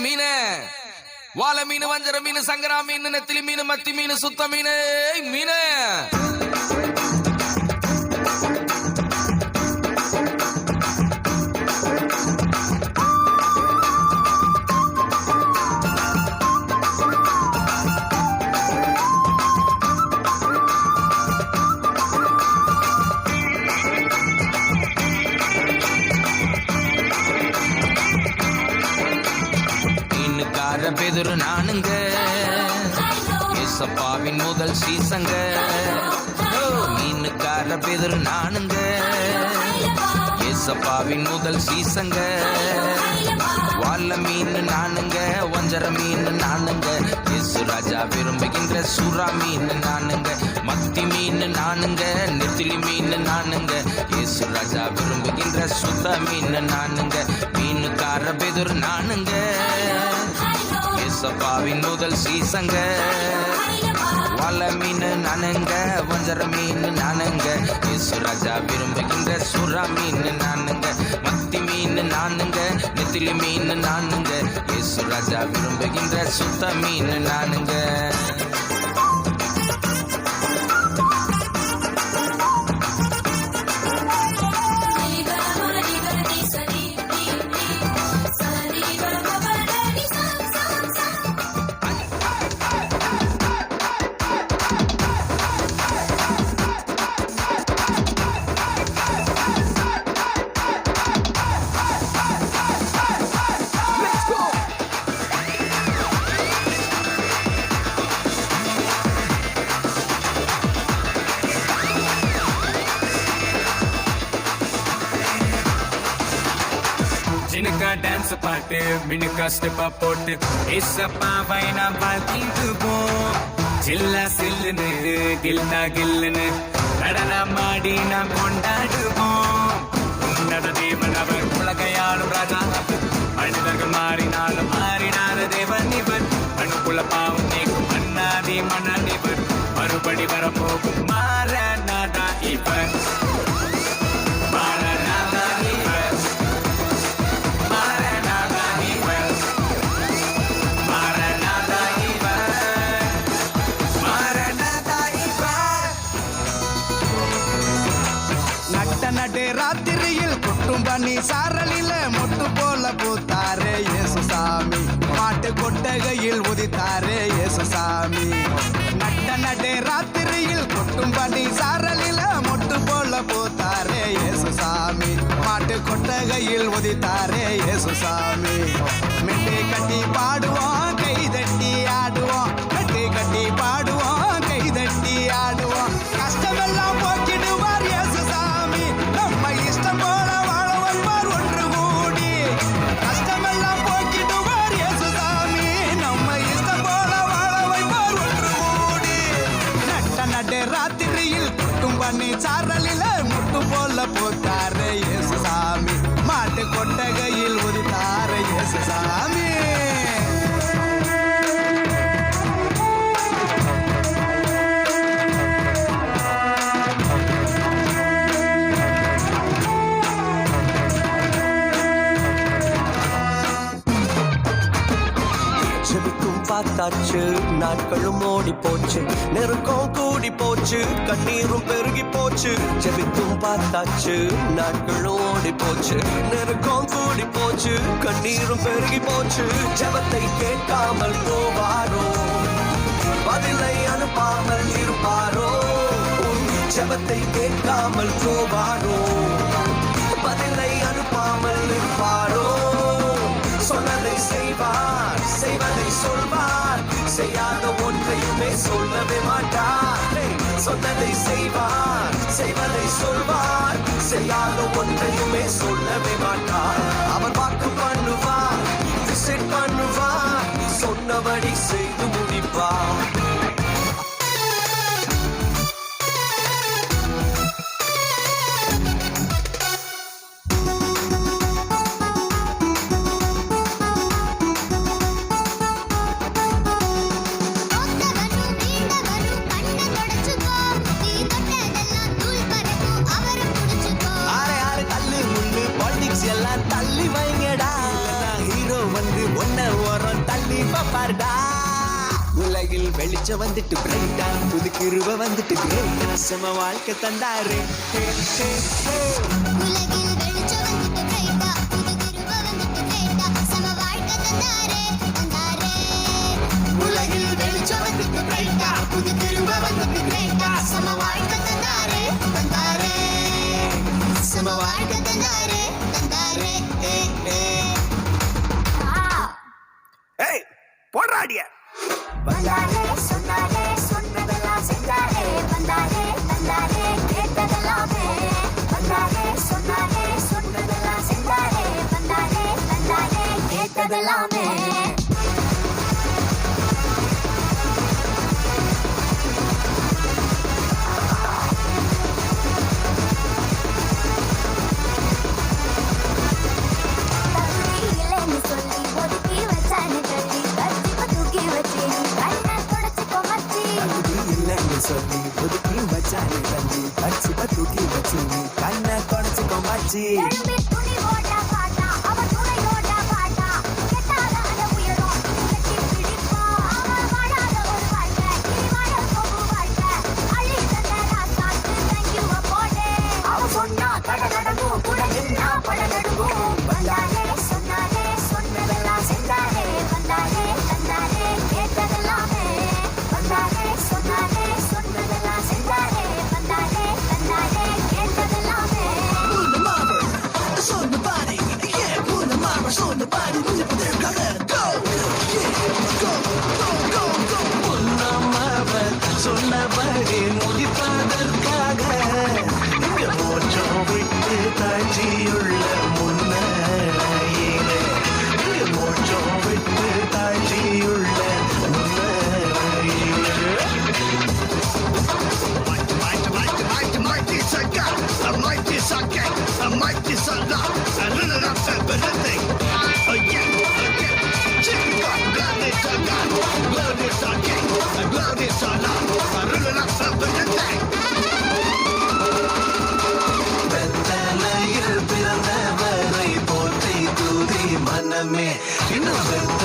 மீன வாழ மீன், வஞ்சர மீன், சங்கரா மீன், நெத்திலி மீன், மத்தி மீன், சுத்த மீன் மீன. பெதுரு நானுங்க, ஏசப்பாவின் முதல் சீசங்க. மீனுக்கார பெதுரு நானுங்க, ஏசப்பாவின் முதல் சீசங்க. வாழ மீன் நானுங்க, வஞ்சர மீன் நானுங்க, இயேசு ராஜா விரும்புகின்ற சுறா மீன் நானுங்க. மத்தி மீன் நானுங்க, நெத்திலி மீன் நானுங்க, இயேசு ராஜா விரும்புகின்ற சுத்த மீன் நானுங்க. மீனுக்கார பெதுரு நானுங்க, ஏசப்பாவின் முதல் சீசங்க. வாழ மீன் நானுங்க, வஞ்சர மீன் நானுங்க, இயேசு ராஜா விரும்புகின்ற சுறா மீன் நானுங்க. மத்தி மீன் நானுங்க, நெத்திலி மீன் நானுங்க, இயேசு ராஜா விரும்புகின்ற சுத்த மீன் நானுங்க. டான்ஸ் பாட்டு மினுக்கா ஸ்டெப்பா போட்டு ஏசப்பாவை நாம் வாழ்த்திடுவோம். சில்லா சில்லுன்னு கில்னா கில்லுன்னு நடனமாடி நாம் கொண்டாடுவோம். உன்னத தேவன் அவர், உலகையாளும் ராஜா அவர். மனிதர்கள் மாறினாலும் மாறினார தேவன் இவர். மனுக்குள்ள பாவம் நீக்கும் மன்னாதி மன்னனிவர். மறுபடி வரப்போகும் மாறனாதா இவர். மாறனாதா இவர். ராத்திரியில் கொட்டும் பனி சாரலில மொட்டு போல பூத்தாரே இயேசுசாமி. மாட்டு கொட்டகையில் உதித்தாரே இயேசுசாமி. நட்டே ராத்திரியில் கொட்டும் பனி சாரலில மொட்டு போல பூத்தாரே இயேசுசாமி. மாட்டு கொட்டகையில் உதித்தாரே இயேசுசாமி. மெட்டை கட்டி பாடுவோம், கை தட்டி ஆடுவோம். மெட்டை கட்டி பாடுவோம், கை தட்டி ஆடுவோம். கஷ்டமெல்லாம் போக்கிடுவார் இயேசுசாமி. நம்ம இஷ்டம் போல வாழ வைப்பார் ஒன்று கூடி. கஷ்டமெல்லாம் போக்கிடுவார் இயேசுசாமி. நம்ம இஷ்டம் போல வாழ வைப்பார் ஒன்று கூடி. நட்டே ராத்திரியில் கொட்டும் பண்ணி சாரலில முட்டு போல போத்தாரு இயேசுசாமி. மாட்டு கொட்டகையில் உதித்தாரு இயேசுசாமி. பார்த்தாச்சு, நாட்களும் ஓடி போச்சு, நெருக்கம் கூடி போச்சு, கண்ணீரும் பெருகி போச்சு. ஜெபித்தும் பார்த்தாச்சு, நாட்களும் ஓடி போச்சு, நெருக்கம் கூடி போச்சு, கண்ணீரும் பெருகி போச்சு. ஜெபத்தை கேட்காமல் போவாரோ, பதிலை அனுப்பாமல் இருப்பாரோ. ஜெபத்தை கேட்காமல் போவாரோ, பதிலை அனுப்பாமல் இருப்பாரோ. சொன்னதை செய்வார், செய்வதை சொல்வார், செய்யாத ஒன்றையுமே சொல்லவே மாட்டார். சொன்னதை செய்வார், செய்வதை சொல்வார், செய்யாத ஒன்றையுமே சொல்லவே மாட்டார். அவர் வாக்கு பண்ணுவார், விசிட் பண்ணுவார், சொன்னபடி செய்து முடிப்பார். எல்லாம் தள்ளி வைங்கடா. பாருடா உலகில் வெளிச்சம் வந்துட்டு பிரைட்டா புது கிருவ வந்துட்டு கிரேட்டா செம வாழ்க்கை தந்தாரு உலகில் வெளிச்சம் வந்துட்டு பிரைட்டா புது கிருப வந்துட்டு கிரேட்டா சம வாழ்க்கை தந்தாரே தந்தாரே உலகில் வெளிச்சம் வந்துட்டு பிரைட்டா புது கிருப வந்துட்டு கிரேட்டா சம வாழ்க்கை தந்தாரே தந்தாரே சம வாழ்க்கை தந்தாரே தந்தாரே ஏய் போடுறாடிய வந்தாரே சொன்னாரே சொன்னதெல்லாம் செஞ்சாரே வந்தாரே தந்தாரே கேட்டதெல்லாமே வந்தாரே சொன்னாரே சொன்னதெல்லாம் செஞ்சாரே வந்தாரே தந்தாரே கேட்டதெல்லாமே இல்லைன்னு சொல்லி ஒதுக்கி வச்சானு தள்ளி கத்திப்ப தூக்கி வச்சு கண்ணை தொடச்சுக்கோ மச்சி இல்லைன்னு சொல்லி ஒதுக்கி வச்சானே தம்பி கட்சிப்ப தூக்கி வச்சு நீ கண்ணை தொடச்சுக்கோ மாச்சி எழும்பி துணி ஓட பாட்டா அவ துணையோட பாட்டா கெட்டாத அந்த உயரம் கட்டி பிடிப்பா அவ வாழாத ஒரு வாழ்க்கை இனி வாழ போகும் வாழ்க்கை அள்ளி தந்த ராசாக்கு தேங்க்யூ போடே அவ சொன்னா கடை நடக்கும் கூட நின்னா பட நடுங்கும் வந்தாரே சொன்னாரே சொன்னதெல்லாம் செஞ்சாரே வந்தாரே தந்தாரே கேட்டதெல்லாமே வந்தாரே சொன்னாரே சொன்னதெல்லாம் செஞ்சாரே வந்தாரே தந்தாரே கேட்டதெல்லாமே சொன்னபடி முடிப்பதற்காக இங்க மோச்சம் விட்டு தாழ்ச்சியுள்ள முன்னையிலே இங்க மோச்சம் விட்டு தாழ்ச்சியுள்ள முன்னையிலே வெத்தலையில் பிறந்தவரை போற்றி தூதி மனமே இன்னும் வெத்த